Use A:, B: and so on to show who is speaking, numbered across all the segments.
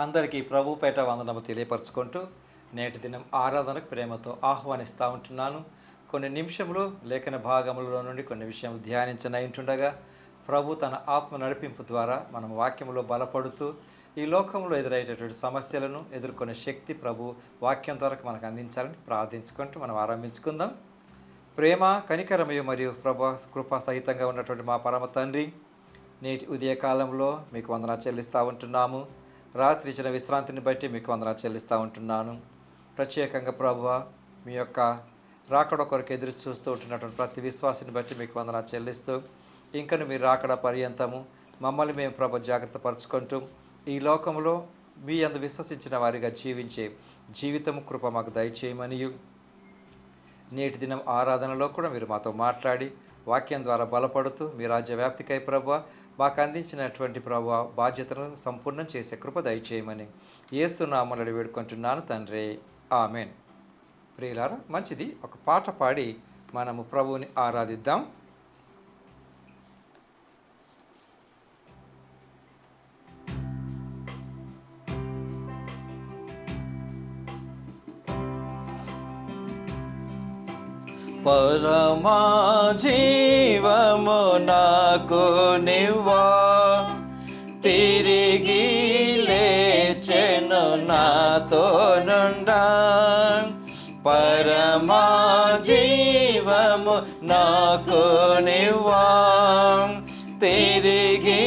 A: అందరికీ ప్రభుపేట వందనము తెలియపరచుకుంటూ నేటి దినం ఆరాధనకు ప్రేమతో ఆహ్వానిస్తూ ఉంటున్నాను. కొన్ని నిమిషములు లేఖన భాగములలో నుండి కొన్ని విషయాలు ధ్యానించనయింటుండగా ప్రభు తన ఆత్మ నడిపింపు ద్వారా మనం వాక్యంలో బలపడుతూ ఈ లోకంలో ఎదురయ్యేటటువంటి సమస్యలను ఎదుర్కొనే శక్తి ప్రభు వాక్యం ద్వారా మనకు అందించాలని ప్రార్థించుకుంటూ మనం ఆరంభించుకుందాం. ప్రేమ కనికరమయ మరియు ప్రభు కృపా సహితంగా ఉన్నటువంటి మా పరమ తండ్రి, నేటి ఉదయకాలంలో మీకు వందనాలు చెల్లిస్తూ ఉంటున్నాము. రాత్రి ఇచ్చిన విశ్రాంతిని బట్టి మీకు వందనాలు చెల్లిస్తూ ఉంటున్నాను. ప్రత్యేకంగా ప్రభువా, మీ యొక్క రాకడ కొరకు ఎదురు చూస్తూ ఉంటున్నటువంటి ప్రతి విశ్వాసాన్ని బట్టి మీకు వందనాలు చెల్లిస్తూ, ఇంకను మీరు రాకడ పర్యంతము మమ్మల్ని మేము ప్రభు జాగ్రత్త పరుచుకుంటూ ఈ లోకంలో మీ అందు విశ్వసించిన వారిగా జీవించే జీవితము కృప మాకు దయచేయమనియు, నేటి దినం ఆరాధనలో కూడా మీరు మాతో మాట్లాడి వాక్యం ద్వారా బలపడుతూ మీ రాజ్య వ్యాప్తికై ప్రభువా మాకు అందించినటువంటి ప్రభువా బాధ్యతను సంపూర్ణం చేసే కృప దయచేయమని యేసు నామములో వేడుకుంటున్నాను తండ్రి, ఆమెన్. ప్రియులారా, మంచిది, ఒక పాట పాడి మనము ప్రభువుని ఆరాధిద్దాం. పరమా జీవము నాకు నివ్వా, తిరిగి లేచెను నాతో నుండా. పరమా జీవము నాకు నివ్వా, తిరిగి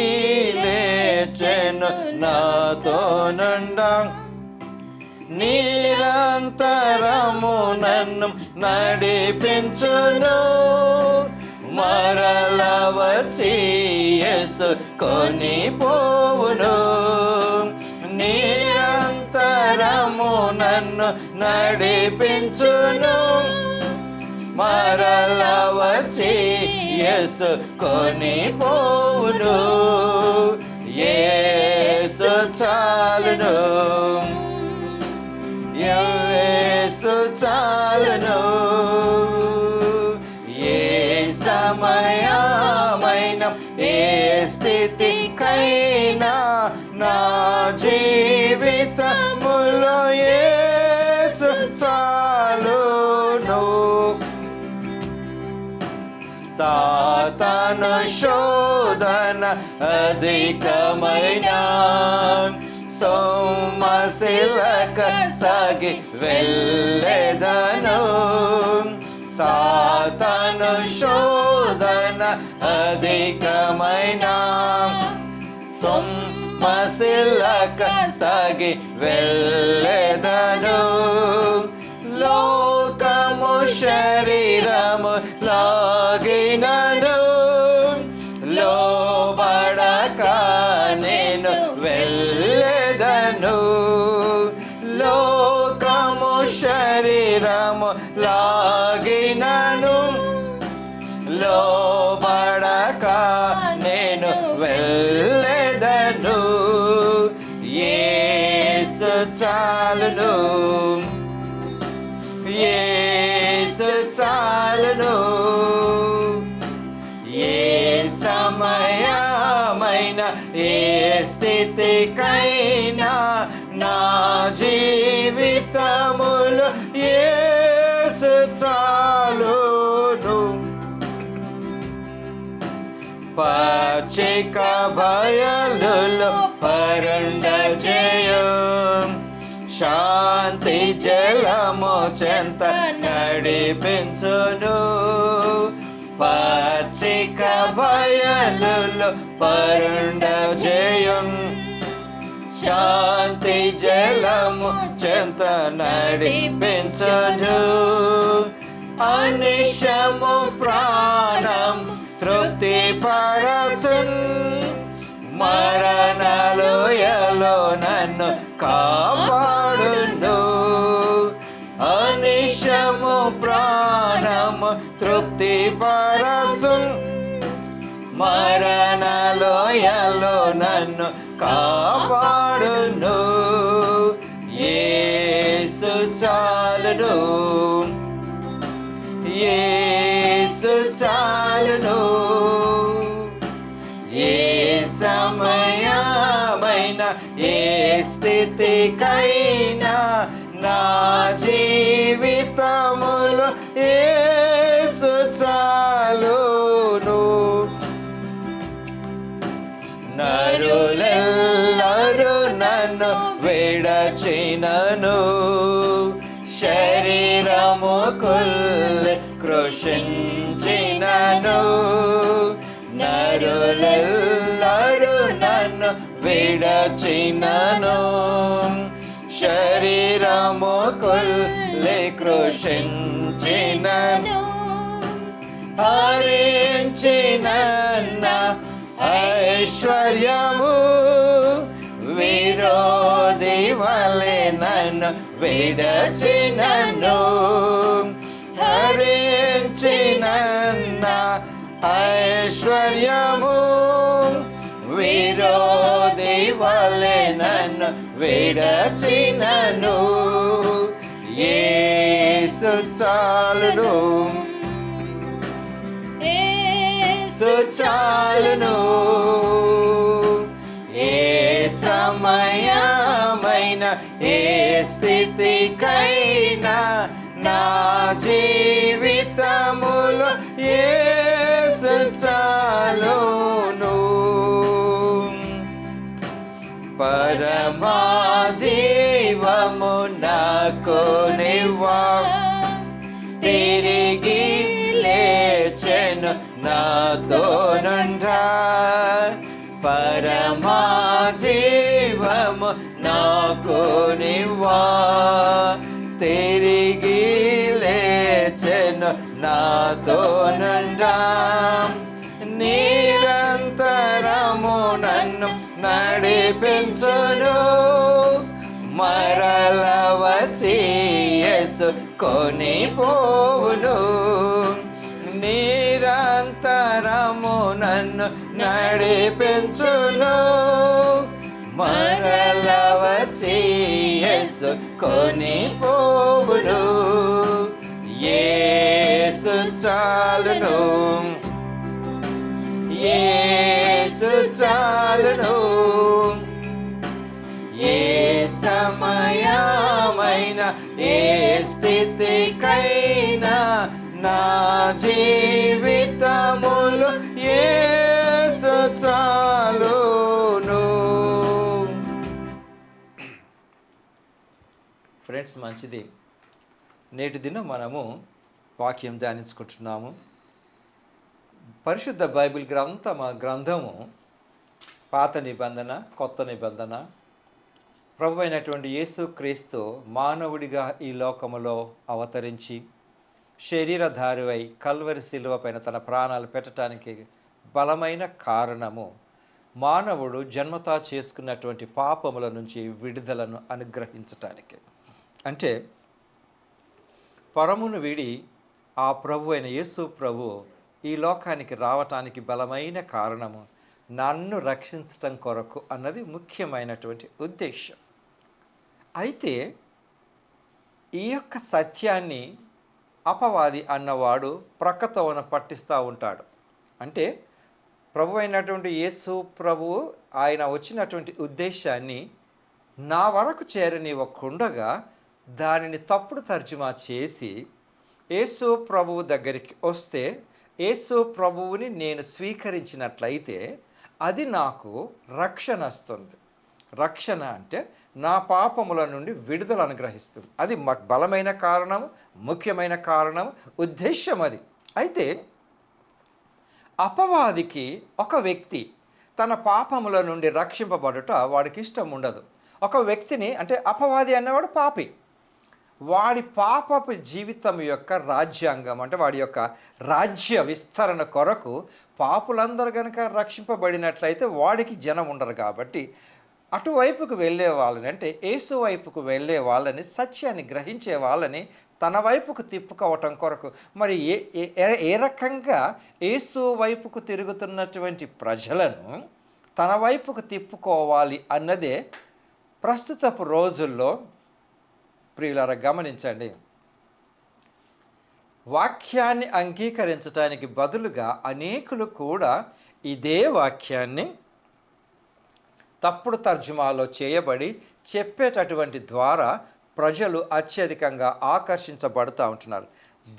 A: లేచెను నాతో నుండా. నిరంతరము నన్ను నడిపించును, మరల వచ్చి యేసు కొనిపోవును. నిరంతరము నన్ను నడిపించును, మరల వచ్చి యేసు కొనిపోవును. యేసు చాలును, యేసు చాలును. ఏ సమయమైన ఏ స్థితికైనా నా జీవితములో యేసు చాలును. సాతాను శోధన అధికమైన సోమశిలక సాగి వెళ్ళెదను. సాతాను శోధన అధికమైన సోమశిలక సాగి వెళ్ళెదను. లోకము శరీరము లాగినను, లోబడక నేను వెళ్ళెదను. లోకము శరీరము లాగినను, లోబడక నేను వెళ్ళెదను. యేసు చాలును, యేసు చాలును. ఏ సమయమైన ఏ స్థితికైనా నా జీవితములో యేసు చాలును. పచ్చిక బయలులో పరుండ జయం, శాంతి జలము చెంత నడిపించును. పచ్చిక బయలులో పరుండ జయం, శాంతి జలము చెంత నడిపించును. అనిశము ప్రాణం తృప్తి పరచున్, మరణలోయలో నన్ను కాపాడును. అనిశము ప్రాణము తృప్తి పరచున్, మరణలోయలో నన్ను కాపాడును. యేసు చాలును, యేసు చాలును. ఏ సమయమైన ఏ స్థితికైనా నా జీవితములో యేసు చాలును. నరులెల్లరూ నన్ను విడచినను, శరీరము కుళ్ళి కృషించినను. నరులెల్లరూ నన్ను విడచినను, శరీరము కుళ్ళి కృషించినను. హరించిన ఐశ్వర్యము విరోధి వలె నన్ను విడచినను. హరించిన ఐశ్వర్యము విరోధి వలె నన్ను విడచినను. యేసు చాలును, యేసు చాలును. ఏ సమయమైన ఏ స్థితికైనా నా జీవితములో యేసు చాలును. పరమా జీవము నాకు నివ్వా, తిరిగి లేచెను నాతో నుండా. పరమా జీవము నాకు నివ్వా, తిరిగి లేచెను నాతో నుండా. నిరంతరము నన్ను నడిపించును, మరల వచ్చి యేసు కొనిపోవును. నిరంతరము నన్ను నడిపించును, మరల వచ్చి యేసు కొనిపోవును. యేసు చాలును, యేసు చాలును. ఏ సమయమైన ఏ స్థితికైనా నా జీవితములో యేసు చాలును. ఫ్రెండ్స్, మంచిది. నేటి దినం మనము వాక్యం ధ్యానించుకుంటున్నాము. పరిశుద్ధ బైబిల్ గ్రంథము పాత నిబంధన, కొత్త నిబంధన. ప్రభు అయినటువంటి యేసు క్రీస్తు మానవుడిగా ఈ లోకములో అవతరించి శరీరధారివై కల్వరి శిలువ పైన తన ప్రాణాలు పెట్టడానికి బలమైన కారణము మానవుడు జన్మతా చేసుకున్నటువంటి పాపముల నుంచి విడుదలను అనుగ్రహించటానికి. అంటే పరమును వీడి ఆ ప్రభు అయిన యేసు ప్రభు ఈ లోకానికి రావటానికి బలమైన కారణము నన్ను రక్షించటం కొరకు అన్నది ముఖ్యమైనటువంటి ఉద్దేశం. అయితే ఈ యొక్క సత్యాన్ని అపవాది అన్నవాడు ప్రక్కతోన పట్టిస్తూ ఉంటాడు. అంటే ప్రభు అయినటువంటి యేసు ప్రభువు ఆయన వచ్చినటువంటి ఉద్దేశాన్ని నా వరకు చేరనివ్వకుండగా దానిని తప్పుడు తర్జుమా చేసి యేసు ప్రభువు దగ్గరికి వస్తే యేసు ప్రభువుని నేను స్వీకరించినట్లయితే అది నాకు రక్షణ వస్తుంది. రక్షణ అంటే నా పాపముల నుండి విడుదల అనుగ్రహిస్తుంది. అది బలమైన కారణం, ముఖ్యమైన కారణం, ఉద్దేశం అది. అయితే అపవాదికి ఒక వ్యక్తి తన పాపముల నుండి రక్షింపబడుట వాడికి ఇష్టం ఉండదు. ఒక వ్యక్తిని, అంటే అపవాది అన్నవాడు పాపి, వాడి పాపపు జీవితం యొక్క రాజ్యాంగం, అంటే వాడి యొక్క రాజ్య విస్తరణ కొరకు పాపులందరూ కనుక రక్షింపబడినట్లయితే వాడికి జనం ఉండరు. కాబట్టి అటువైపుకు వెళ్ళే వాళ్ళని, అంటే యేసు వైపుకు వెళ్ళే వాళ్ళని, సత్యాన్ని గ్రహించే వాళ్ళని తన వైపుకు తిప్పుకోవటం కొరకు మరి ఏ రకంగా యేసు వైపుకు తిరుగుతున్నటువంటి ప్రజలను తన వైపుకు తిప్పుకోవాలి అన్నదే ప్రస్తుతపు రోజుల్లో ప్రియులారా గమనించండి. వాక్యాన్ని అంగీకరించడానికి బదులుగా అనేకులు కూడా ఇదే వాక్యాన్ని తప్పుడు తర్జుమాలో చేయబడి చెప్పేటటువంటి ద్వారా ప్రజలు అత్యధికంగా ఆకర్షించబడుతూ ఉంటున్నారు.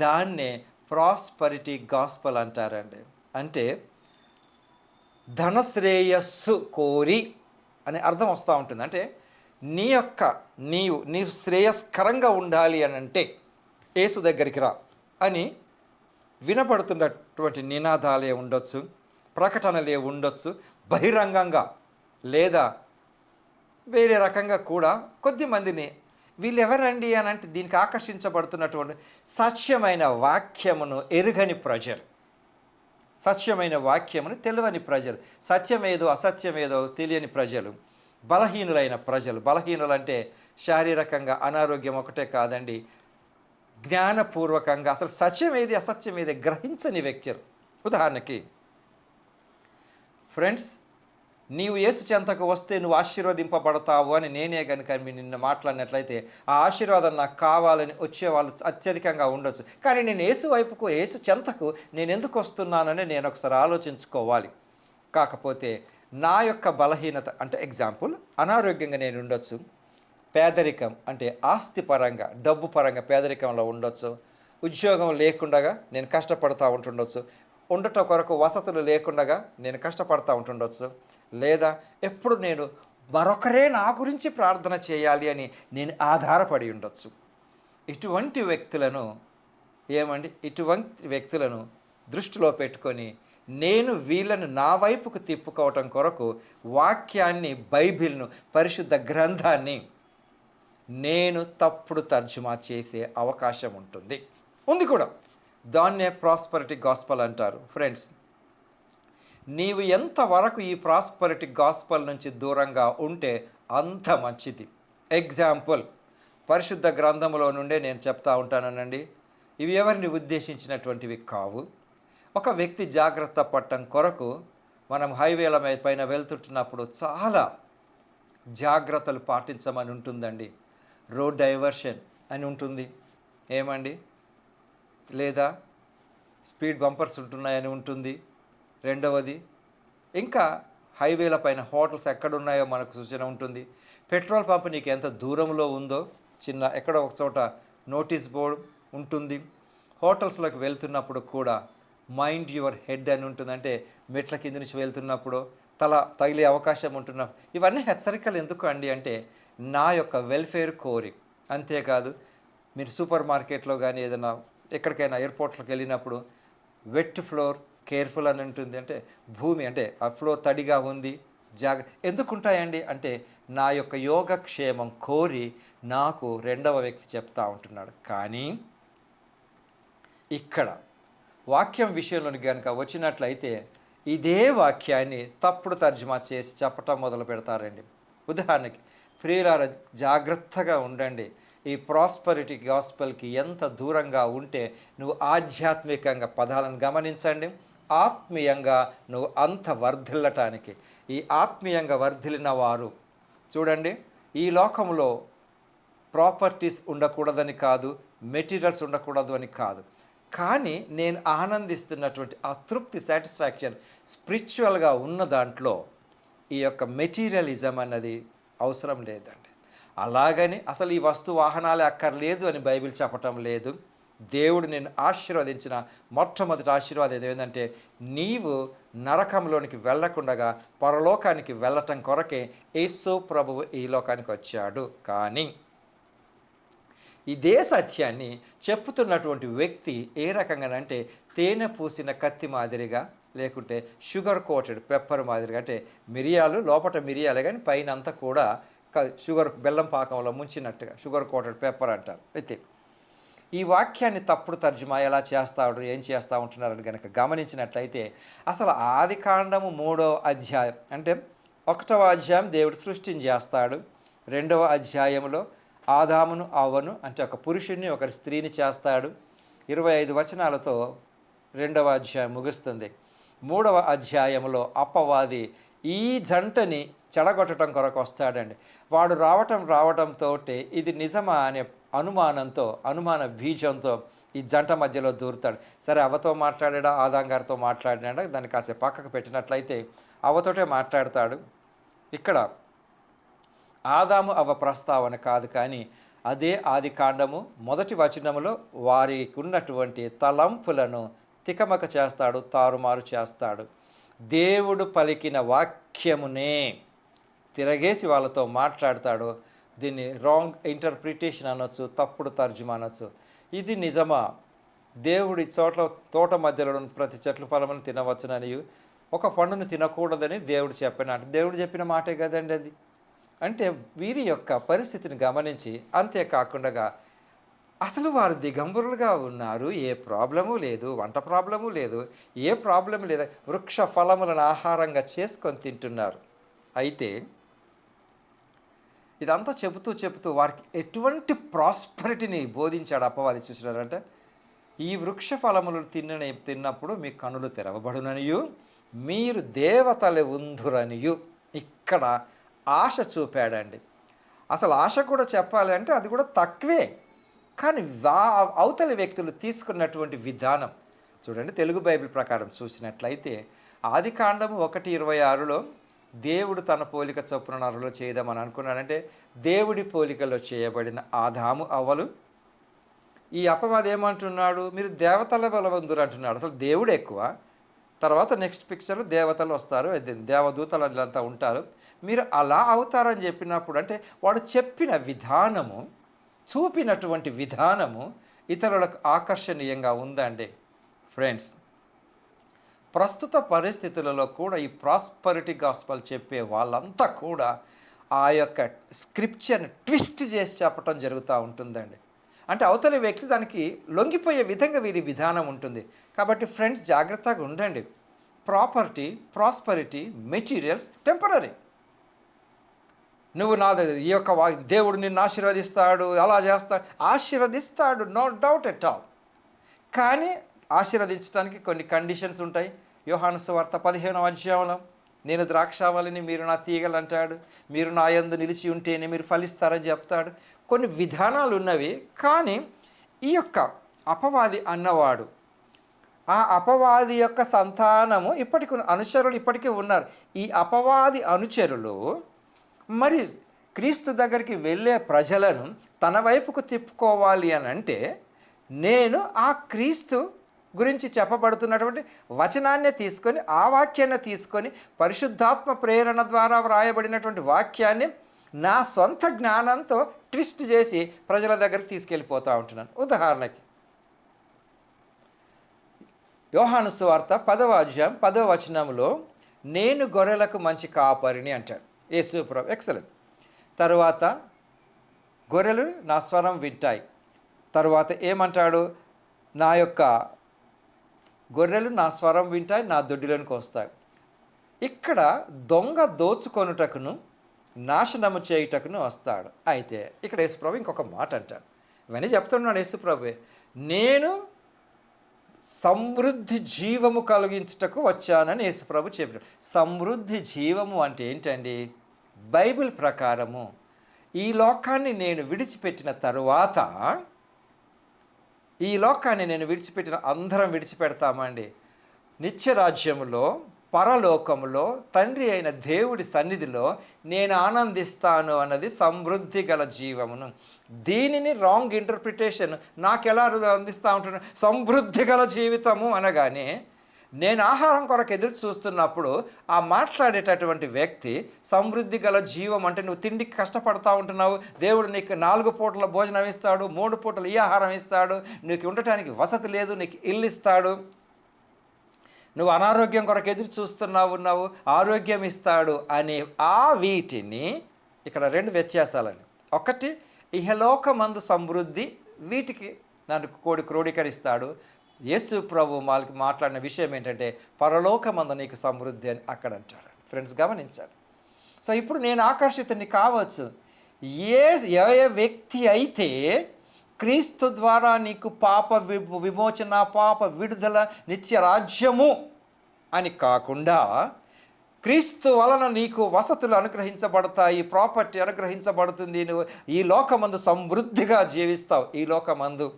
A: దాన్నే ప్రాస్పరిటీ గాస్పల్ అంటారండి. అంటే ధనశ్రేయస్సు కోరి అనే అర్థం వస్తూ ఉంటుంది. అంటే నీవు శ్రేయస్కరంగా ఉండాలి అని అంటే యేసు దగ్గరికి రా అని వినపడుతున్నటువంటి నినాదాలే ఉండొచ్చు, ప్రకటనలే ఉండొచ్చు, బహిరంగంగా లేదా వేరే రకంగా కూడా కొద్దిమందిని వీళ్ళెవరండి అని అంటే దీనికి ఆకర్షించబడుతున్నటువంటి సత్యమైన వాక్యమును ఎరుగని ప్రజలు, సత్యమైన వాక్యమును తెలియని ప్రజలు, సత్యమేదో అసత్యమేదో తెలియని ప్రజలు, బలహీనులైన ప్రజలు. బలహీనులు అంటే శారీరకంగా అనారోగ్యం ఒకటే కాదండి, జ్ఞానపూర్వకంగా అసలు సత్యమేది అసత్యమేది గ్రహించని వ్యక్తులు. ఉదాహరణకి ఫ్రెండ్స్, నీవు యేసు చెంతకు వస్తే నువ్వు ఆశీర్వదింపబడతావు అని నేనే కనుక నిన్న మాట్లాడినట్లయితే ఆ ఆశీర్వాదం నాకు కావాలని వచ్చేవాళ్ళు అత్యధికంగా ఉండొచ్చు. కానీ నేను యేసు చెంతకు నేను ఎందుకు వస్తున్నానని నేను ఒకసారి ఆలోచించుకోవాలి. కాకపోతే నా యొక్క బలహీనత అంటే ఎగ్జాంపుల్, అనారోగ్యంగా నేను ఉండొచ్చు, పేదరికం అంటే ఆస్తి పరంగా డబ్బు పరంగా పేదరికంలో ఉండొచ్చు, ఉద్యోగం లేకుండగా నేను కష్టపడుతూ ఉంటుండొచ్చు, ఉండటం కొరకు వసతులు లేకుండగా నేను కష్టపడుతూ ఉంటుండొచ్చు, లేదా ఎప్పుడు నేను మరొకరే నా గురించి ప్రార్థన చేయాలి అని నేను ఆధారపడి ఉండొచ్చు. ఇటువంటి వ్యక్తులను దృష్టిలో పెట్టుకొని నేను వీళ్ళను నా వైపుకు తిప్పుకోవటం కొరకు వాక్యాన్ని, బైబిల్ను, పరిశుద్ధ గ్రంథాన్ని నేను తప్పుడు తర్జుమా చేసే అవకాశం ఉంది కూడా. దాన్నే ప్రాస్పరిటీ గాస్పల్ అంటారు. ఫ్రెండ్స్, నీవు ఎంతవరకు ఈ ప్రాస్పరిటీ గాస్పల్ నుంచి దూరంగా ఉంటే అంత మంచిది. ఎగ్జాంపుల్, పరిశుద్ధ గ్రంథంలో నుండే నేను చెప్తా ఉంటానండి. ఇవి ఎవరిని ఉద్దేశించినటువంటివి కావు. ఒక వ్యక్తి జాగ్రత్త పడటం కొరకు మనం హైవేల పైన వెళ్తుంటున్నప్పుడు చాలా జాగ్రత్తలు పాటించమని ఉంటుందండి. రోడ్ డైవర్షన్ అని ఉంటుంది ఏమండి, లేదా స్పీడ్ బంపర్స్ ఉంటున్నాయని ఉంటుంది. రెండవది, ఇంకా హైవేల పైన హోటల్స్ ఎక్కడున్నాయో మనకు సూచన ఉంటుంది. పెట్రోల్ పంప్ నీకు ఎంత దూరంలో ఉందో ఎక్కడో ఒక చోట నోటీస్ బోర్డు ఉంటుంది. హోటల్స్లోకి వెళ్తున్నప్పుడు కూడా మైండ్ యువర్ హెడ్ అని ఉంటుంది. అంటే మెట్ల కింద నుంచి వెళ్తున్నప్పుడు తల తగిలే అవకాశం ఉంటున్నప్పుడు ఇవన్నీ హెచ్చరికలు ఎందుకు అండి అంటే నా యొక్క వెల్ఫేర్ కోరి. అంతేకాదు, మీరు సూపర్ మార్కెట్లో కానీ ఏదైనా ఎక్కడికైనా ఎయిర్పోర్ట్లోకి వెళ్ళినప్పుడు వెట్ ఫ్లోర్ కేర్ఫుల్ అని ఉంటుంది. అంటే భూమి అంటే ఆ ఫ్లోర్ తడిగా ఉంది, ఎందుకుంటాయండి అంటే నా యొక్క యోగక్షేమం కోరి నాకు రెండవ వ్యక్తి చెప్తా ఉంటున్నాడు. కానీ ఇక్కడ వాక్యం విషయంలోని కనుక వచ్చినట్లయితే ఇదే వాక్యాన్ని తప్పుడు తర్జుమా చేసి చెప్పటం మొదలు పెడతారండి. ఉదాహరణకి, ప్రియులారా జాగ్రత్తగా ఉండండి. ఈ ప్రాస్పరిటీ గాస్పెల్కి ఎంత దూరంగా ఉంటే నువ్వు ఆధ్యాత్మికంగా పదాలను గమనించండి, ఆత్మీయంగా నువ్వు అంత వర్ధిల్లటానికి. ఈ ఆత్మీయంగా వర్ధిల్లిన వారు చూడండి, ఈ లోకంలో ప్రాపర్టీస్ ఉండకూడదని కాదు, మెటీరియల్స్ ఉండకూడదు అని కాదు, కానీ నేను ఆనందిస్తున్నటువంటి ఆ తృప్తి, సాటిస్ఫాక్షన్ స్పిరిచువల్గా ఉన్న దాంట్లో ఈ యొక్క మెటీరియలిజం అన్నది అవసరం లేదండి. అలాగని అసలు ఈ వస్తు వాహనాలే అక్కర్లేదు అని బైబిల్ చెప్పటం లేదు. దేవుడు నేను ఆశీర్వదించిన మొట్టమొదటి ఆశీర్వాదం ఏంటంటే నీవు నరకంలోనికి వెళ్ళకుండగా పరలోకానికి వెళ్ళటం కొరకే యేసు ప్రభువు ఈ లోకానికి వచ్చాడు. కానీ ఇదే సత్యాన్ని చెప్పుతున్నటువంటి వ్యక్తి ఏ రకంగానంటే తేనె పూసిన కత్తి మాదిరిగా, లేకుంటే షుగర్ కోటెడ్ పెప్పర్ మాదిరిగా, అంటే మిరియాలు లోపట మిరియాలే కానీ పైన అంతా కూడా షుగర్ బెల్లం పాకంలో ముంచినట్టుగా షుగర్ కోటెడ్ పెప్పర్ అంటారు. అయితే ఈ వాక్యాన్ని తప్పుడు తర్జుమా ఎలా చేస్తాడు, ఏం చేస్తూ ఉంటున్నారని కనుక గమనించినట్లయితే అసలు ఆది కాండము 3వ అధ్యాయం అంటే 1వ అధ్యాయం దేవుడు సృష్టిని చేస్తాడు. 2వ అధ్యాయంలో ఆదామును అవ్వను అంటే ఒక పురుషుణ్ణి ఒక స్త్రీని చేస్తాడు. 25 వచనాలతో 2వ అధ్యాయం ముగుస్తుంది. 3వ అధ్యాయంలో అపవాది ఈ జంటని చెడగొట్టడం కొరకు వస్తాడండి. వాడు రావటంతో ఇది నిజమా అనే అనుమాన బీజంతో ఈ జంట మధ్యలో దూరుతాడు. సరే, అవ్వతో మాట్లాడా, ఆదాం గారితో మాట్లాడినాడా, దాన్ని కాసేపు పక్కకు పెట్టినట్లయితే అవ్వతోటే మాట్లాడతాడు. ఇక్కడ ఆదాము అవ్వ ప్రస్తావన కాదు, కానీ అదే ఆది కాండము మొదటి వచనములో వారికి ఉన్నటువంటి తలంపులను తికమక చేస్తాడు, తారుమారు చేస్తాడు. దేవుడు పలికిన వాక్యమునే తిరగేసి వాళ్ళతో మాట్లాడతాడు. దీన్ని రాంగ్ ఇంటర్ప్రిటేషన్ అనొచ్చు, తప్పుడు తర్జుమా అనొచ్చు. ఇది నిజమా? దేవుడి తోట మధ్యలో ప్రతి చెట్ల ఫలమును తినవచ్చునని, ఒక పండును తినకూడదని దేవుడు చెప్పినట్టు దేవుడు చెప్పిన మాటే కదండి అది. అంటే వీరి యొక్క పరిస్థితిని గమనించి, అంతేకాకుండా అసలు వారు దిగంబరులుగా ఉన్నారు, ఏ ప్రాబ్లము లేదు, వంట ప్రాబ్లము లేదు, ఏ ప్రాబ్లం లేదు, వృక్ష ఫలములను ఆహారంగా చేసుకొని తింటున్నారు. అయితే ఇదంతా చెబుతూ వారికి ఎటువంటి ప్రాస్పరిటీని బోధించాడు అపవాది చూసినారంటే, ఈ వృక్ష ఫలములు తిన్నప్పుడు మీ కనులు తెరవబడుననియు మీరు దేవతలు ఉందురనియు ఇక్కడ ఆశ చూపాడండి. అసలు ఆశ కూడా చెప్పాలంటే అది కూడా తక్కువే, కానీ అవతలి వ్యక్తులు తీసుకున్నటువంటి విధానం చూడండి. తెలుగు బైబిల్ ప్రకారం చూసినట్లయితే ఆది కాండము 1:26లో దేవుడు తన పోలిక చొప్పున నరులో చేయదామని అనుకున్నాడంటే, దేవుడి పోలికలో చేయబడిన ఆదాము అవ్వలు. ఈ అపవాది ఏమంటున్నాడు? మీరు దేవతల బలవంతులు అంటున్నాడు. అసలు దేవుడు ఎక్కువ, తర్వాత నెక్స్ట్ పిక్చర్లో దేవతలు వస్తారు, దేవదూతలు అంతా ఉంటారు, మీరు అలా అవుతారని చెప్పినప్పుడు, అంటే వాడు చెప్పిన విధానము, చూపినటువంటి విధానము ఇతరులకు ఆకర్షణీయంగా ఉందండి. ఫ్రెండ్స్, ప్రస్తుత పరిస్థితులలో కూడా ఈ ప్రాస్పరిటీ గాస్పల్ చెప్పే వాళ్ళంతా కూడా ఆ యొక్క స్క్రిప్చర్ని ట్విస్ట్ చేసి చెప్పడం జరుగుతూ ఉంటుందండి. అంటే అవతలి వ్యక్తి దానికి లొంగిపోయే విధంగా వీరి విధానం ఉంటుంది. కాబట్టి ఫ్రెండ్స్, జాగ్రత్తగా ఉండండి. Property, prosperity, materials temporary. నువ్వు ఈ యొక్క దేవుడు నిన్ను ఆశీర్వదిస్తాడు, అలా చేస్తాడు, ఆశీర్వదిస్తాడు, నో డౌట్ ఎట్ ఆల్. కానీ ఆశీర్వదించడానికి కొన్ని కండిషన్స్ ఉంటాయి. యోహాను సువార్త 15వ అధ్యాయంలో నేను ద్రాక్షావళిని, మీరు నా తీగలు అంటాడు, మీరు నా యందు నిలిచి ఉంటేనే మీరు ఫలిస్తారని చెప్తాడు. కొన్ని విధానాలు ఉన్నవి. కానీ ఈ యొక్క అపవాది అన్నవాడు, ఆ అపవాది యొక్క సంతానము అనుచరులు ఇప్పటికీ ఉన్నారు. ఈ అపవాది అనుచరులు మరి క్రీస్తు దగ్గరికి వెళ్ళే ప్రజలను తన వైపుకు తిప్పుకోవాలి అని అంటే, నేను ఆ క్రీస్తు గురించి చెప్పబడుతున్నటువంటి వచనాన్నే తీసుకొని, ఆ వాక్యాన్ని తీసుకొని, పరిశుద్ధాత్మ ప్రేరణ ద్వారా వ్రాయబడినటువంటి వాక్యాన్ని నా సొంత జ్ఞానంతో ట్విస్ట్ చేసి ప్రజల దగ్గరికి తీసుకెళ్ళిపోతూ ఉంటున్నాను. ఉదాహరణకి యోహాను సువార్త 10వ అధ్యాయం 10వ వచనంలో నేను గొర్రెలకు మంచి కాపరిని అంటాడు యేసు ప్రభు. ఎక్సలెంట్. తరువాత గొర్రెలు నా స్వరం వింటాయి. తరువాత ఏమంటాడు? నా యొక్క గొర్రెలు నా స్వరం వింటాయి, నా దొడ్డిలోనికి వస్తాయి. ఇక్కడ దొంగ దోచుకొనుటకును నాశనము చేయుటకును వస్తాడు. అయితే ఇక్కడ యేసుప్రభు ఇంకొక మాట అంటాడు. ఇవన్నీ చెప్తున్నాడు యేసుప్రభు, నేను సమృద్ధి జీవము కలిగించుటకు వచ్చానని యేసుప్రభు చెప్పాడు. సమృద్ధి జీవము అంటే ఏంటండి? బైబిల్ ప్రకారము ఈ లోకాన్ని నేను విడిచిపెట్టిన తరువాత, ఈ లోకాన్ని నేను విడిచిపెట్టిన అందరం విడిచిపెడతామండి. నిత్యరాజ్యములో, పరలోకములో తండ్రి అయిన దేవుడి సన్నిధిలో నేను ఆనందిస్తాను అన్నది సమృద్ధి గల జీవమును. దీనిని రాంగ్ ఇంటర్ప్రిటేషన్ నాకు ఎలా అందిస్తూ ఉంటున్నాను? సమృద్ధి గల జీవితము అనగానే నేను ఆహారం కొరకు ఎదురు చూస్తున్నప్పుడు ఆ మాట్లాడేటటువంటి వ్యక్తి సమృద్ధి గల జీవం అంటే నువ్వు తిండికి కష్టపడతా ఉంటున్నావు, దేవుడు నీకు 4 పూటల భోజనం ఇస్తాడు, 3 పూటలు ఈ ఆహారం ఇస్తాడు, నీకు ఉండటానికి వసతి లేదు, నీకు ఇల్లు ఇస్తాడు, నువ్వు అనారోగ్యం కొరకు ఎదురు చూస్తున్నావు, ఆరోగ్యం ఇస్తాడు అనే ఆ వీటిని ఇక్కడ 2 వ్యత్యాసాలని. ఒకటి ఇహలోకమందు సమృద్ధి, వీటికి నన్ను క్రోడీకరిస్తాడు. యేసు ప్రభు మాట్లాడిన విషయం ఏంటంటే పరలోకమందు నీకు సమృద్ధి అని అక్కడ అంటాడు. ఫ్రెండ్స్, గమనించాలి. సో ఇప్పుడు నేను ఆకర్షితుని కావచ్చు. ఏ వ్యక్తి అయితే క్రీస్తు ద్వారా నీకు పాప విమోచన, పాప విడుదల, నిత్య రాజ్యము అని కాకుండా క్రీస్తు వలన నీకు వసతులు అనుగ్రహించబడతాయి, ప్రాపర్టీ అనుగ్రహించబడుతుంది, నువ్వు ఈ లోకమందు సమృద్ధిగా జీవిస్తావు ఈ లోకమందు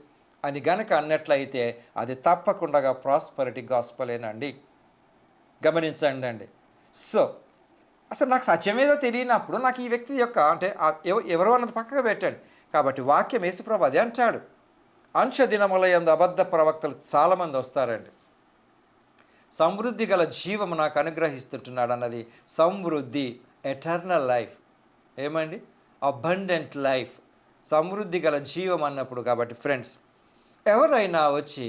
A: అని గనక అన్నట్లయితే అది తప్పకుండా ప్రాస్పరిటీ గాస్పలేనండి. గమనించండి అండి. సో అసలు నాకు సత్యమేదో తెలియనప్పుడు నాకు ఈ వ్యక్తి యొక్క అంటే ఎవరో అన్నది పక్కగా పెట్టాడు. కాబట్టి వాక్యం యేసుప్రభు అదే అంటాడు. అంచె దినముల యందు అబద్ధ ప్రవక్తలు చాలామంది వస్తారండి. సమృద్ధి గల జీవము నాకు అనుగ్రహిస్తుంటున్నాడు అన్నది సమృద్ధి, ఎటర్నల్ లైఫ్. ఏమండి? అబండెంట్ లైఫ్, సమృద్ధి గల జీవం అన్నప్పుడు. కాబట్టి ఫ్రెండ్స్, ఎవరైనా వచ్చి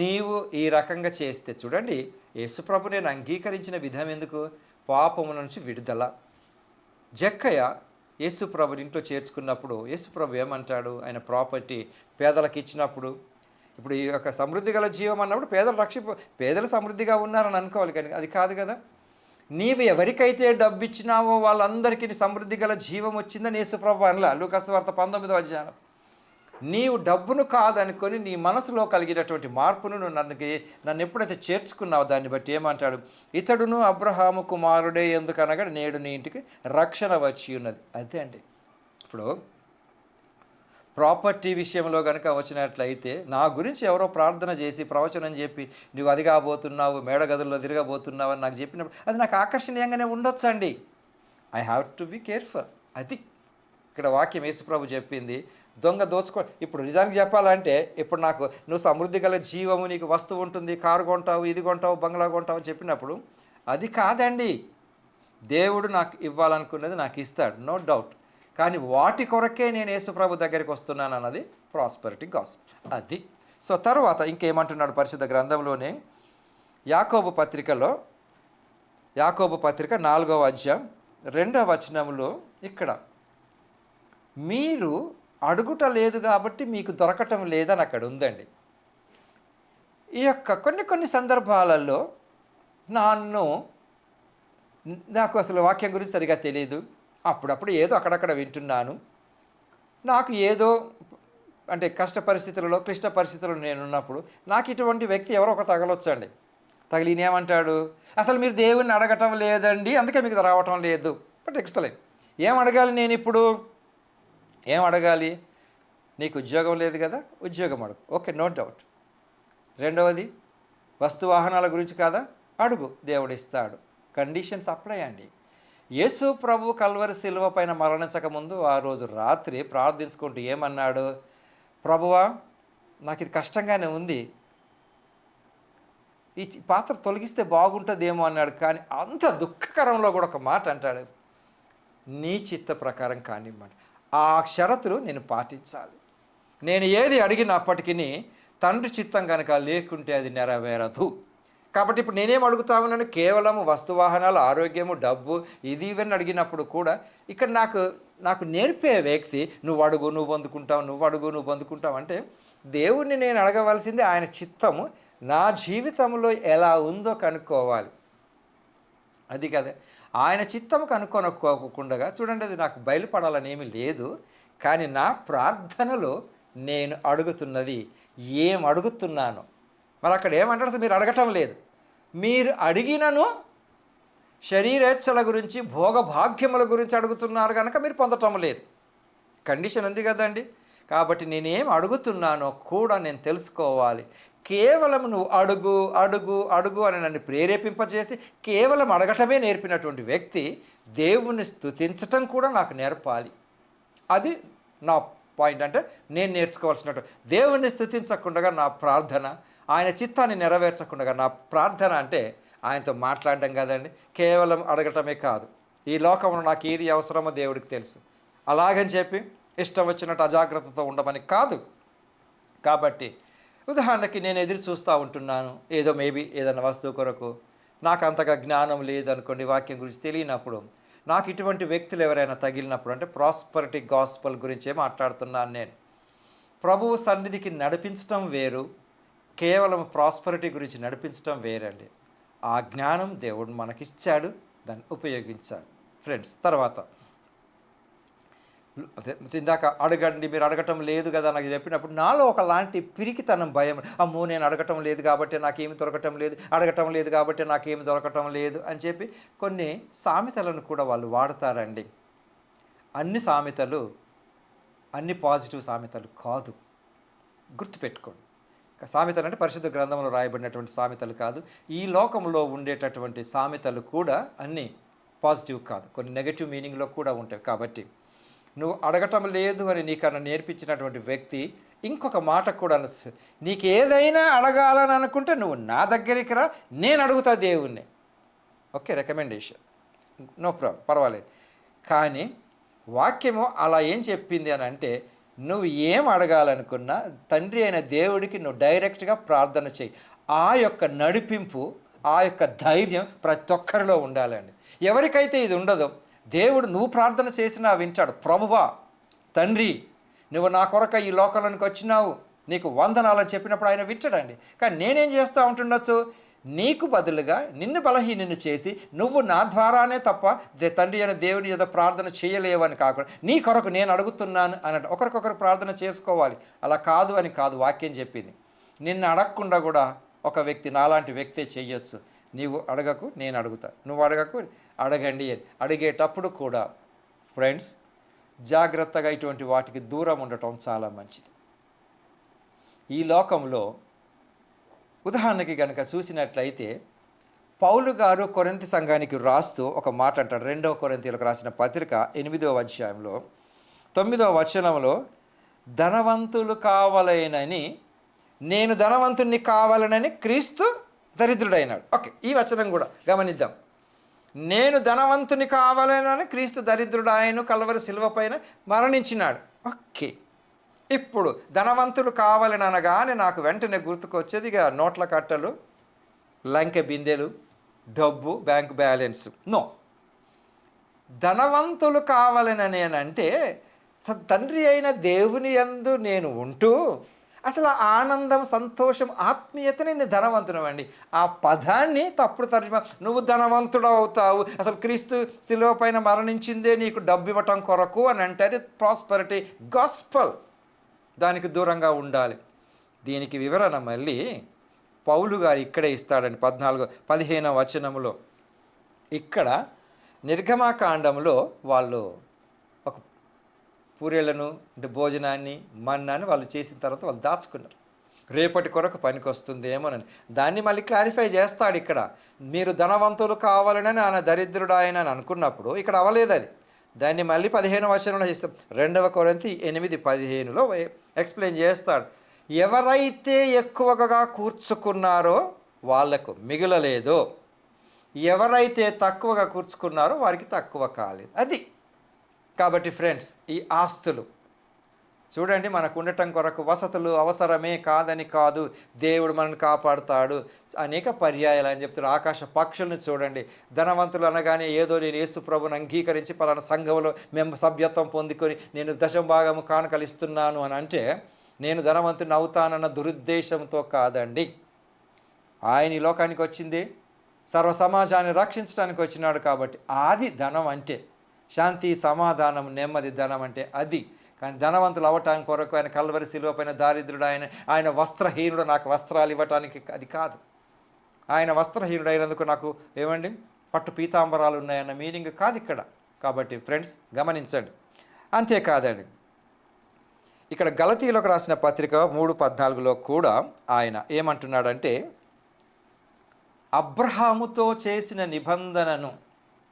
A: నీవు ఈ రకంగా చేస్తే చూడండి, యేసుప్రభు నేను అంగీకరించిన విధం ఎందుకు? పాపము నుంచి విడుదల. జక్కయ్య యేసుప్రభుని ఇంట్లో చేర్చుకున్నప్పుడు యేసుప్రభు ఏమంటాడు? ఆయన ప్రాపర్టీ పేదలకు ఇచ్చినప్పుడు, ఇప్పుడు ఈ యొక్క సమృద్ధి గల జీవం అన్నప్పుడు పేదలు సమృద్ధిగా ఉన్నారని అనుకోవాలి, కానీ అది కాదు కదా. నీవు ఎవరికైతే డబ్బు ఇచ్చినావో వాళ్ళందరికీ సమృద్ధి గల జీవం వచ్చిందని యేసుప్రభు అనలా. లూకాసు వార్త 19వ అధ్యాయం. నీవు డబ్బును కాదనుకొని నీ మనసులో కలిగినటువంటి మార్పును నన్ను ఎప్పుడైతే చేర్చుకున్నావో దాన్ని బట్టి ఏమంటాడు? ఇతడును అబ్రహాము కుమారుడే ఎందుకనగా నేడు నీ ఇంటికి రక్షణ వచ్చి ఉన్నది. అదే అండి. ఇప్పుడు ప్రాపర్టీ విషయంలో కనుక వచ్చినట్లయితే నా గురించి ఎవరో ప్రార్థన చేసి ప్రవచనం చెప్పి నువ్వు అది కాబోతున్నావు, మేడగదుల్లో తిరగబోతున్నావు అని నాకు చెప్పినప్పుడు అది నాకు ఆకర్షణీయంగానే ఉండొచ్చండి. I have to be careful. అది ఇక్కడ వాక్యం యేసుప్రభు చెప్పింది. దొంగ దోచుకో. ఇప్పుడు నిజానికి చెప్పాలంటే ఇప్పుడు నాకు నువ్వు సమృద్ధి గల జీవము, నీకు వస్తువు ఉంటుంది, కారు కొంటావు, ఇది కొంటావు, బంగ్లా కొంటావు అని చెప్పినప్పుడు అది కాదండి. దేవుడు నాకు ఇవ్వాలనుకున్నది నాకు ఇస్తాడు, నో డౌట్. కానీ వాటి కొరకే నేను యేసుప్రభు దగ్గరికి వస్తున్నాను అన్నది ప్రాస్పరిటీ గాస్పెల్. అది. సో తర్వాత ఇంకేమంటున్నాడు పరిశుద్ధ గ్రంథంలోనే? యాకోబు పత్రిక 4వ అధ్యాయం 2వ వచనంలో ఇక్కడ మీరు అడుగుట లేదు కాబట్టి మీకు దొరకటం లేదని అక్కడ ఉందండి. ఈ యొక్క కొన్ని సందర్భాలలో నాకు అసలు వాక్యం గురించి సరిగా తెలియదు. అప్పుడప్పుడు ఏదో అక్కడక్కడ వింటున్నాను. నాకు ఏదో అంటే క్లిష్ట పరిస్థితులలో నేనున్నప్పుడు నాకు ఇటువంటి వ్యక్తి ఎవరో ఒక తగలొచ్చండి. తగిలినేమంటాడు? అసలు మీరు దేవుణ్ణి అడగటం లేదండి, అందుకే మీకు రావటం లేదు. But excellent. ఏం అడగాలి నేను ఇప్పుడు? ఏం అడగాలి? నీకు ఉద్యోగం లేదు కదా, ఉద్యోగం అడుగు. Okay, no doubt. రెండవది వస్తు వాహనాల గురించి కాదా, అడుగు, దేవుడు ఇస్తాడు. కండిషన్స్ అప్లై అండి. యేసు ప్రభు కల్వరి శిలువ పైన మరణించక ముందు ఆ రోజు రాత్రి ప్రార్థించుకుంటూ ఏమన్నాడు? ప్రభువా, నాకు ఇది కష్టంగానే ఉంది, ఈ పాత్ర తొలగిస్తే బాగుంటుందేమో అన్నాడు. కానీ అంత దుఃఖకరంలో కూడా ఒక మాట అంటాడు, నీ చిత్త ప్రకారం కానివ్వండి. ఆ షరతులు నేను పాటించాలి. నేను ఏది అడిగినప్పటికీ తండ్రి చిత్తం కనుక లేకుంటే అది నెరవేరదు. కాబట్టి ఇప్పుడు నేనేం అడుగుతా ఉన్నాను? కేవలం వస్తువాహనాలు, ఆరోగ్యము, డబ్బు, ఇది ఇవన్నీ అడిగినప్పుడు కూడా ఇక్కడ నాకు నేర్పే వ్యక్తి నువ్వు అడుగు నువ్వు పొందుకుంటావు, నువ్వు అడుగు నువ్వు పొందుకుంటావు అంటే దేవుణ్ణి నేను అడగవలసింది ఆయన చిత్తము నా జీవితంలో ఎలా ఉందో కనుక్కోవాలి. అది కదా. ఆయన చిత్తము కనుక్కొనకోకుండా చూడండి, అది నాకు బయలుపడాలని ఏమీ లేదు. కానీ నా ప్రార్థనలో నేను అడుగుతున్నది ఏం అడుగుతున్నాను? మరి అక్కడ ఏమంటారు? మీరు అడగటం లేదు, మీరు అడిగినను శరీరేచ్ఛల గురించి, భోగభాగ్యముల గురించి అడుగుతున్నారు కనుక మీరు పొందటం లేదు. కండిషన్ ఉంది కదండి. కాబట్టి నేనేం అడుగుతున్నానో కూడా నేను తెలుసుకోవాలి. కేవలం నువ్వు అడుగు అడుగు అడుగు అని నన్ను ప్రేరేపింపజేసి కేవలం అడగటమే నేర్పినటువంటి వ్యక్తి దేవుణ్ణి స్తుతించటం కూడా నాకు నేర్పాలి. అది నా పాయింట్. అంటే నేను నేర్చుకోవాల్సినట్టు దేవుణ్ణి స్తుతించకుండా నా ప్రార్థన, ఆయన చిత్తాన్ని నెరవేర్చకుండా నా ప్రార్థన అంటే ఆయనతో మాట్లాడడం కదండి. కేవలం అడగటమే కాదు. ఈ లోకంలో నాకు ఏది అవసరమో దేవుడికి తెలుసు. అలాగని చెప్పి ఇష్టం వచ్చినట్టు అజాగ్రత్తతో ఉండమని కాదు. కాబట్టి ఉదాహరణకి నేను ఎదురు చూస్తూ ఉంటున్నాను, ఏదో మేబీ ఏదైనా వస్తువు కొరకు, నాకు అంతగా జ్ఞానం లేదనుకోండి, వాక్యం గురించి తెలియనప్పుడు నాకు ఇటువంటి వ్యక్తులు ఎవరైనా తగిలినప్పుడు, అంటే ప్రాస్పరిటీ గాస్పల్ గురించే మాట్లాడుతున్నాను నేను. ప్రభువు సన్నిధికి నడిపించటం వేరు, కేవలం ప్రాస్పరిటీ గురించి నడిపించటం వేరండి. ఆ జ్ఞానం దేవుడు మనకిచ్చాడు, దాన్ని ఉపయోగించాలి ఫ్రెండ్స్. తర్వాత ఇందాక అడగండి, మీరు అడగటం లేదు కదా నాకు చెప్పినప్పుడు నాలో ఒకలాంటి పిరికితనం, భయం, అమ్మో నేను అడగటం లేదు కాబట్టి నాకేమి దొరకటం లేదు, అడగటం లేదు కాబట్టి నాకేమి దొరకటం లేదు అని చెప్పి కొన్ని సామెతలను కూడా వాళ్ళు వాడతారండి. అన్ని సామెతలు అన్ని పాజిటివ్ సామెతలు కాదు, గుర్తుపెట్టుకోండి. సామెతలు అంటే పరిశుద్ధ గ్రంథంలో రాయబడినటువంటి సామెతలు కాదు. ఈ లోకంలో ఉండేటటువంటి సామెతలు కూడా అన్నీ పాజిటివ్ కాదు, కొన్ని నెగటివ్ మీనింగ్లో కూడా ఉంటాయి. కాబట్టి నువ్వు అడగటం లేదు అని నీకన్నా నేర్పించినటువంటి వ్యక్తి ఇంకొక మాట కూడా నీకు ఏదైనా అడగాలని అనుకుంటే నువ్వు నా దగ్గరికి రా, నేను అడుగుతా దేవుణ్ణి. ఓకే, రికమెండేషన్, నో ప్రాబ్లం, పర్వాలేదు. కానీ వాక్యము అలా ఏం చెప్పింది అని అంటే, నువ్వు ఏం అడగాలనుకున్నా తండ్రి అయిన దేవుడికి నువ్వు డైరెక్ట్గా ప్రార్థన చేయి. ఆ యొక్క నడిపింపు, ఆ యొక్క ధైర్యం ప్రతి ఒక్కరిలో ఉండాలండి. ఎవరికైతే ఇది ఉండదో, దేవుడు నువ్వు ప్రార్థన చేసినా వింటాడు. ప్రభువా, తండ్రి, నువ్వు నా కొరకు ఈ లోకంలోనికి వచ్చినావు, నీకు వందనాలని చెప్పినప్పుడు ఆయన వింటాడండి. కానీ నేనేం చేస్తూ ఉంటుండొచ్చు, నీకు బదులుగా నిన్ను బలహీనను చేసి నువ్వు నా ద్వారానే తప్ప తండ్రి అయిన దేవుని యొక్క ప్రార్థన చేయలేవని కాకుండా నీ కొరకు నేను అడుగుతున్నాను అన్నట్టు ఒకరికొకరు ప్రార్థన చేసుకోవాలి. అలా కాదు అని కాదు వాక్యం చెప్పింది. నిన్ను అడగకుండా కూడా ఒక వ్యక్తి, నాలాంటి వ్యక్తే చేయొచ్చు. నీవు అడగకు, నేను అడుగుతా, నువ్వు అడగకు, అడగండి అని. అడిగేటప్పుడు కూడా ఫ్రెండ్స్ జాగ్రత్తగా ఇటువంటి వాటికి దూరం ఉండటం చాలా మంచిది. ఈ లోకంలో ఉదాహరణకి కనుక చూసినట్లయితే పౌలు గారు కొరింథీ సంఘానికి రాస్తూ ఒక మాట అంటాడు. 2వ కొరింథీయులకు రాసిన పత్రిక 8వ అధ్యాయంలో 9వ వచనంలో, ధనవంతులు కావాలనని నేను ధనవంతుణ్ణి కావాలనని క్రీస్తు దరిద్రుడైనాడు. ఓకే, ఈ వచనం కూడా గమనిద్దాం. నేను ధనవంతుని కావాలనని క్రీస్తు దరిద్రుడాయను కల్వరి శిలువ పైన మరణించినాడు. ఓకే, ఇప్పుడు ధనవంతులు కావాలని అనగానే నాకు వెంటనే గుర్తుకొచ్చేదిగా నోట్ల కట్టలు, లంకె బిందెలు, డబ్బు, బ్యాంక్ బ్యాలెన్స్. నో, ధనవంతులు కావాలని అంటే తండ్రి అయిన దేవుని యందు నేను ఉంటూ అసలు ఆనందం, సంతోషం, ఆత్మీయతని నేను ధనవంతునమండి. ఆ పదాన్ని తప్పుడు తర్జుమా, నువ్వు ధనవంతుడు అవుతావు, అసలు క్రీస్తు శిలువ పైన మరణించిందే నీకు డబ్బు ఇవ్వటం కొరకు అని అంటే అది ప్రాస్పరిటీ గాస్పల్. దానికి దూరంగా ఉండాలి. దీనికి వివరణ మళ్ళీ పౌలు గారు ఇక్కడే ఇస్తాడండి. 15వ వచనంలో ఇక్కడ నిర్గమాకాండంలో వాళ్ళు ఒక పూరేళ్లను అంటే భోజనాన్ని, మన్నాన్ని వాళ్ళు చేసిన తర్వాత వాళ్ళు దాచుకున్నారు. రేపటి కొరకు పనికి వస్తుందేమోనని దాన్ని మళ్ళీ క్లారిఫై చేస్తాడు. ఇక్కడ మీరు ధనవంతులు కావాలని ఆయన దరిద్రుడు ఆయన అని అనుకున్నప్పుడు ఇక్కడ అవ్వలేదు అది. దాన్ని మళ్ళీ 15వ వచనంలో చేస్తాం. 2వ కొరింథీ 8:15లో ఎక్స్ప్లెయిన్ చేస్తాడు. ఎవరైతే ఎక్కువగా కూర్చుకున్నారో వాళ్లకు మిగలలేదు, ఎవరైతే తక్కువగా కూర్చుకున్నారో వారికి తక్కువ కాలేదు. అది కాబట్టి ఫ్రెండ్స్, ఈ ఆస్తులు చూడండి, మనకు ఉండటం కొరకు వసతులు అవసరమే కాదని కాదు, దేవుడు మనల్ని కాపాడుతాడు. అనేక పర్యాయాలు అని చెప్తారు. ఆకాశ పక్షులను చూడండి, ధనవంతులు అనగానే ఏదో నేను యేసు ప్రభుని అంగీకరించి పలానా సంఘంలో మేము సభ్యత్వం పొందుకొని నేను దశంభాగము కానుకలు ఇస్తున్నాను అని అంటే నేను ధనవంతుని అవుతానన్న దురుద్దేశంతో కాదండి. ఆయన ఈ లోకానికి వచ్చింది సర్వ సమాజాన్ని రక్షించడానికి వచ్చినాడు. కాబట్టి అది ధనం అంటే, శాంతి, సమాధానం, నెమ్మది ధనం అంటే అది. కానీ ధనవంతులు అవ్వటానికి కొరకు ఆయన కల్వరి శిలువ పైన దారిద్రుడు, ఆయన వస్త్రహీనుడు, నాకు వస్త్రాలు ఇవ్వటానికి అది కాదు. ఆయన వస్త్రహీనుడు అయినందుకు నాకు ఏమండి పట్టు పీతాంబరాలు ఉన్నాయన్న మీనింగ్ కాదు ఇక్కడ. కాబట్టి ఫ్రెండ్స్ గమనించండి. అంతేకాదండి, ఇక్కడ గలతీయులకు రాసిన పత్రిక 3:14లో కూడా ఆయన ఏమంటున్నాడంటే, అబ్రహాముతో చేసిన నిబంధనను,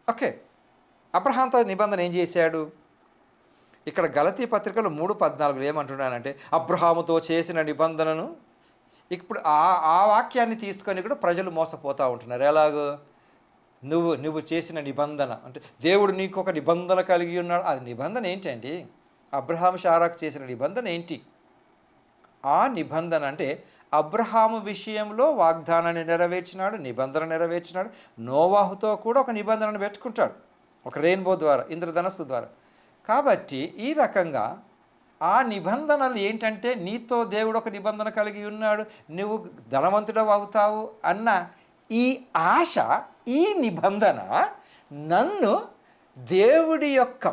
A: ఓకే, అబ్రహాంతో నిబంధన ఏం చేశాడు? ఇక్కడ గలతీ పత్రికలో 3:14 ఏమంటున్నానంటే, అబ్రహాముతో చేసిన నిబంధనను. ఇప్పుడు ఆ వాక్యాన్ని తీసుకొని కూడా ప్రజలు మోసపోతూ ఉంటున్నారు. ఎలాగో నువ్వు చేసిన నిబంధన అంటే దేవుడు నీకు ఒక నిబంధన కలిగి ఉన్నాడు. అది నిబంధన ఏంటండి? అబ్రహాము శారాకు చేసిన నిబంధన ఏంటి? ఆ నిబంధన అంటే అబ్రహాము విషయంలో వాగ్దానాన్ని నెరవేర్చినాడు, నిబంధన నెరవేర్చినాడు. నోవాహుతో కూడా ఒక నిబంధనను పెట్టుకుంటాడు, ఒక రెయిన్బో ద్వారా, ఇంద్రధనస్సు ద్వారా. కాబట్టి ఈ రకంగా ఆ నిబంధనలు ఏంటంటే, నీతో దేవుడు ఒక నిబంధన కలిగి ఉన్నాడు, నువ్వు ధనవంతుడు అవుతావు అన్న ఈ ఆశ, ఈ నిబంధన నన్ను దేవుడి యొక్క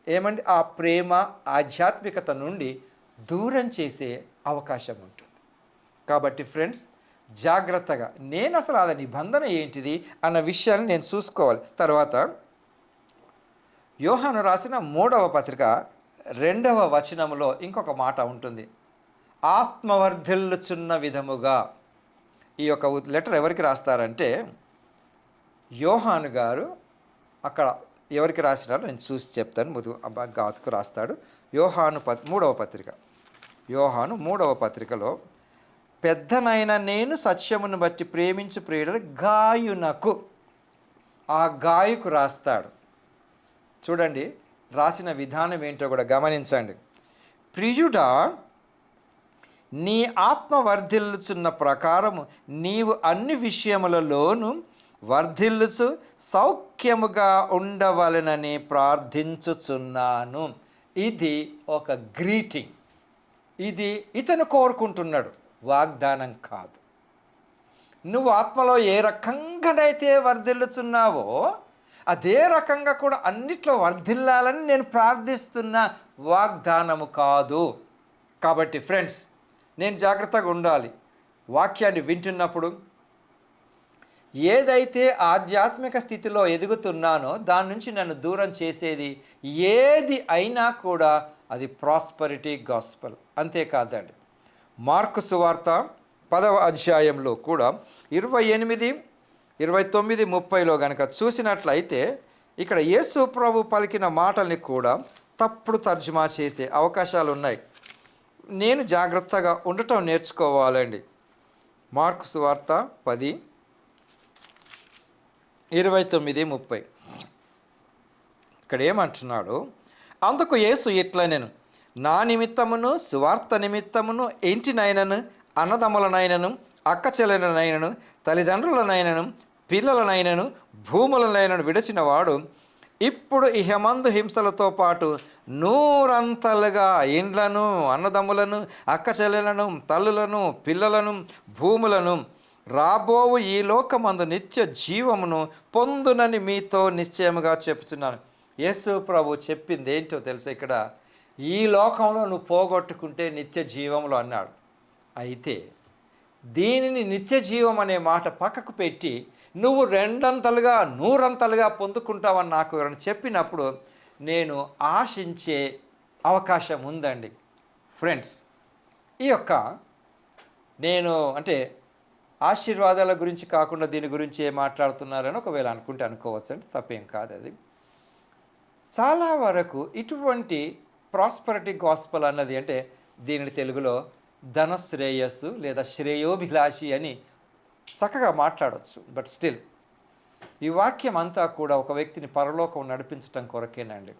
A: ఏమండి ఆ ప్రేమ, ఆధ్యాత్మికత నుండి దూరం చేసే అవకాశం ఉంటుంది. కాబట్టి ఫ్రెండ్స్ జాగ్రత్తగా నేను అసలు ఆ నిబంధన ఏంటిది అన్న విషయాన్ని నేను చూసుకోవాలి. తర్వాత యోహాను రాసిన 3వ పత్రిక 2వ వచనంలో ఇంకొక మాట ఉంటుంది. ఆత్మవర్ధిల్లుచున్న విధముగా. ఈ యొక్క లెటర్ ఎవరికి రాస్తారంటే యోహాను గారు అక్కడ ఎవరికి రాసినారో నేను చూసి చెప్తాను. గాతుకు రాస్తాడు. యోహాను 3వ పత్రిక, యోహాను 3వ పత్రికలో, పెద్దనైన నేను సత్యమును బట్టి ప్రేమించు ప్రియుడు గాయునకు, ఆ గాయకు రాస్తాడు. చూడండి రాసిన విధానం ఏంటో కూడా గమనించండి. ప్రియుడా, నీ ఆత్మ వర్ధిల్లుచున్న ప్రకారము నీవు అన్ని విషయములలోనూ వర్ధిల్లుచు సౌఖ్యముగా ఉండవలెనని ప్రార్థించుచున్నాను. ఇది ఒక గ్రీటింగ్. ఇది ఇతను కోరుకుంటున్నాడు, వాగ్దానం కాదు. నువ్వు ఆత్మలో ఏ రకంగానైతే వర్ధిల్లుచున్నావో అదే రకంగా కూడా అన్నిట్లో వర్ధిల్లాలని నేను ప్రార్థిస్తున్న, వాగ్దానము కాదు. కాబట్టి ఫ్రెండ్స్, నేను జాగ్రత్తగా ఉండాలి. వాక్యాన్ని వింటున్నప్పుడు ఏదైతే ఆధ్యాత్మిక స్థితిలో ఎదుగుతున్నానో దాని నుంచి నన్ను దూరం చేసేది ఏది అయినా కూడా అది ప్రాస్పరిటీ గాస్పల్. అంతేకాదండి, మార్కు సువార్త 10వ అధ్యాయంలో కూడా 28, 29, 30లో కనుక చూసినట్లయితే ఇక్కడ యేసు ప్రభు పలికిన మాటల్ని కూడా తప్పుడు తర్జుమా చేసే అవకాశాలు ఉన్నాయి. నేను జాగ్రత్తగా ఉండటం నేర్చుకోవాలండి. మార్కు సువార్త 10, 29, 30 ఇక్కడ ఏమంటున్నాడు? అందుకు యేసు ఇట్లనెను, నా నిమిత్తమును సువార్త నిమిత్తమును ఇంటినైనను అన్నదమ్ములనైనను అక్కచెల్లెలనైనను తల్లిదండ్రులనైనను పిల్లలనైనను భూములనైనను విడిచిన వాడు ఇప్పుడు ఇహమందు హింసలతో పాటు 100 ఇండ్లను, అన్నదమ్ములను, అక్కచెల్లెలను, తల్లులను, పిల్లలను, భూములను రాబోవు ఈ లోకమందు నిత్య జీవమును పొందునని మీతో నిశ్చయముగా చెప్తున్నాను. యేసు ప్రభు చెప్పింది ఏంటో తెలుసా? ఇక్కడ ఈ లోకంలో నువ్వు పోగొట్టుకుంటే నిత్య జీవములు అన్నాడు. అయితే దీనిని నిత్య జీవం అనే మాట పక్కకు పెట్టి నువ్వు 200 100 పొందుకుంటావని నాకు ఎవరైనా చెప్పినప్పుడు నేను ఆశించే అవకాశం ఉందండి. ఫ్రెండ్స్, ఈ యొక్క నేను అంటే ఆశీర్వాదాల గురించి కాకుండా దీని గురించి ఏం మాట్లాడుతున్నారని ఒకవేళ అనుకుంటే అనుకోవచ్చు అండి, తప్పేం కాదు. అది చాలా వరకు ఇటువంటి ప్రాస్పరిటీ గాస్పల్ అన్నది అంటే దీనిని తెలుగులో ధన శ్రేయస్సు లేదా శ్రేయోభిలాషి అని చక్కగా మాట్లాడవచ్చు. బట్ స్టిల్ ఈ వాక్యం అంతా కూడా ఒక వ్యక్తిని పరలోకం నడిపించటం కొరకేనండి.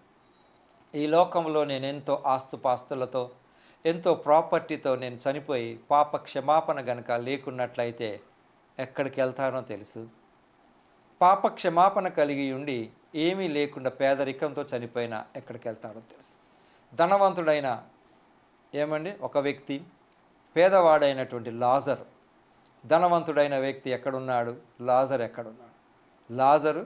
A: ఈ లోకంలో నేను ఎంతో ఆస్తుపాస్తులతో ఎంతో ప్రాపర్టీతో నేను చనిపోయి పాప క్షమాపణ గనక లేకున్నట్లయితే ఎక్కడికి వెళ్తానో తెలుసు. పాప క్షమాపణ కలిగి ఉండి ఏమీ లేకుండా పేదరికంతో చనిపోయినా ఎక్కడికి వెళ్తాడో తెలుసు. ధనవంతుడైన ఏమండి ఒక వ్యక్తి, పేదవాడైనటువంటి లాజరు, ధనవంతుడైన వ్యక్తి ఎక్కడున్నాడు? లాజరు ఎక్కడున్నాడు? లాజరు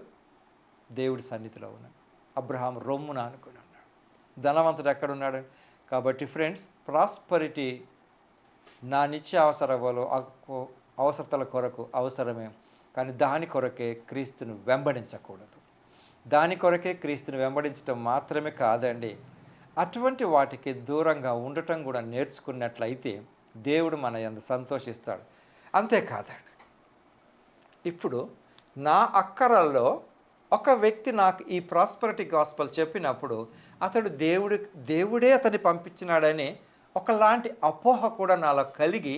A: దేవుడి సన్నిధిలో ఉన్నాడు. అబ్రహాం రొమ్మున అనుకుని ఉన్నాడు. ధనవంతుడు ఎక్కడున్నాడు? కాబట్టి ఫ్రెండ్స్, ప్రాస్పరిటీ నా నిత్య అవసరతల కొరకు అవసరమే, కానీ దాని కొరకే క్రీస్తును వెంబడించకూడదు. దాని కొరకే క్రీస్తుని వెంబడించడం మాత్రమే కాదండి, అటువంటి వాటికి దూరంగా ఉండటం కూడా నేర్చుకున్నట్లయితే దేవుడు మన యందు సంతోషిస్తాడు. అంతేకాదండి, ఇప్పుడు నా అక్కరల్లో ఒక వ్యక్తి నాకు ఈ ప్రాస్పరిటీ గాస్పల్ చెప్పినప్పుడు అతడు దేవుడే అతన్ని పంపించినాడని ఒకలాంటి అపోహ కూడా నాలో కలిగి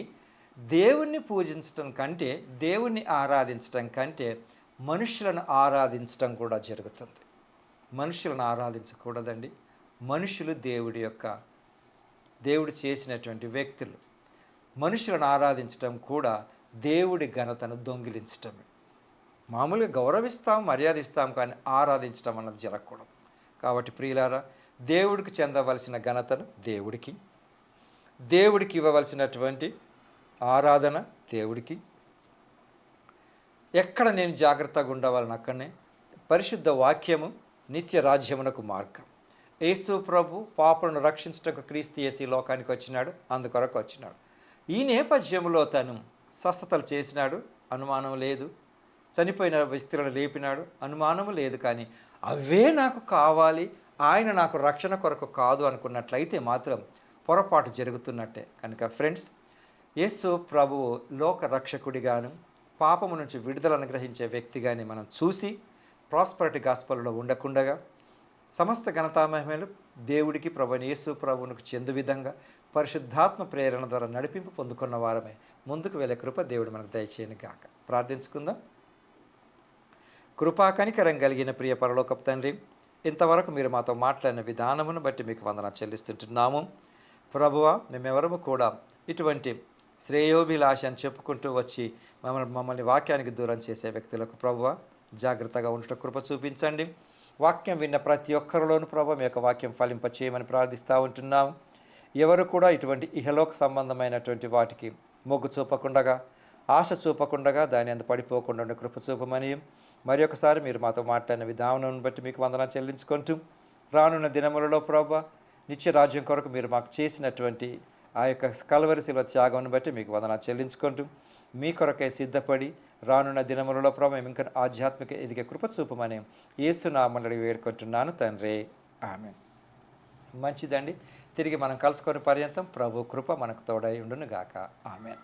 A: దేవుణ్ణి పూజించటం కంటే, దేవుణ్ణి ఆరాధించటం కంటే మనుషులను ఆరాధించటం కూడా జరుగుతుంది. మనుషులను ఆరాధించకూడదండి. మనుషులు దేవుడు చేసినటువంటి వ్యక్తులు. మనుషులను ఆరాధించటం కూడా దేవుడి ఘనతను దొంగిలించటమే. మామూలుగా గౌరవిస్తాం, మర్యాదిస్తాం, కానీ ఆరాధించటం అన్నది జరగకూడదు. కాబట్టి ప్రియులారా, దేవుడికి చెందవలసిన ఘనతను దేవుడికి ఇవ్వవలసినటువంటి ఆరాధన దేవుడికి. ఎక్కడ నేను జాగ్రత్తగా ఉండవాలని అక్కడనే పరిశుద్ధ వాక్యము నిత్య రాజ్యమునకు మార్గం. యేసు ప్రభు పాపులను రక్షించటకు క్రీస్తు యేసు ఈ లోకానికి వచ్చినాడు, అందుకొరకు వచ్చినాడు. ఈ నేపథ్యంలో తను స్వస్థతలు చేసినాడు, అనుమానం లేదు. చనిపోయిన వ్యక్తులను లేపినాడు, అనుమానము లేదు. కానీ అవే నాకు కావాలి, ఆయన నాకు రక్షణ కొరకు కాదు అనుకున్నట్లయితే మాత్రం పొరపాటు జరుగుతున్నట్టే. కనుక ఫ్రెండ్స్, యేసు ప్రభువు లోక రక్షకుడిగాను పాపము నుంచి విడుదల అనుగ్రహించే వ్యక్తిగాని మనం చూసి ప్రాస్పరిటీ గాస్పల్లో ఉండకుండగా సమస్త ఘనతా మహిమలు దేవుడికి ప్రభువైన యేసు ప్రభువునకు చెందు విధంగా పరిశుద్ధాత్మ ప్రేరణ ద్వారా నడిపింపు పొందుకున్న వారమే ముందుకు వెళ్ళే కృప దేవుడు మనకు దయచేయను గాక. ప్రార్థించుకుందాం. కృపా కనికరం కలిగిన ప్రియ పరలోకపు తండ్రి, ఇంతవరకు మీరు మాతో మాట్లాడిన విధానమును బట్టి మీకు వందనాలు చెల్లిస్తుంటున్నాము. ప్రభువా, మేమెవరము కూడా ఇటువంటి శ్రేయోభిలాష అని చెప్పుకుంటూ వచ్చి మమ్మల్ని వాక్యానికి దూరం చేసే వ్యక్తులకు ప్రభువా జాగ్రత్తగా ఉండటం కృప చూపించండి. వాక్యం విన్న ప్రతి ఒక్కరిలోనూ ప్రభు మీ యొక్క వాక్యం ఫలింప చేయమని ప్రార్థిస్తూ ఉంటున్నాం. ఎవరు కూడా ఇటువంటి ఇహలోక సంబంధమైనటువంటి వాటికి మొగ్గు చూపకుండగా, ఆశ చూపకుండగా, దాని అంత పడిపోకుండా ఉండే కృప చూపమని మరి ఒకసారి మీరు మాతో మాట్లాడిన విధానం బట్టి మీకు వందనాలు చెల్లించుకుంటూ రానున్న దినములలో ప్రభు నిత్య రాజ్యం కొరకు మీరు మాకు చేసినటువంటి ఆ యొక్క కల్వరి శిలువ త్యాగం బట్టి మీకు వందనాలు చెల్లించుకుంటూ మీ కొరకై సిద్ధపడి రానున్న దినములలో ప్రభు మేము ఇంకా ఆధ్యాత్మిక ఎదిగే కృప చూపమని యేసు నామములో వేడుకుంటున్నాను తండ్రి. ఆమేన్. మంచిదండి. తిరిగి మనం కలుసుకొని పర్యంతం ప్రభు కృప మనకు తోడై ఉండును గాక. ఆమేన్.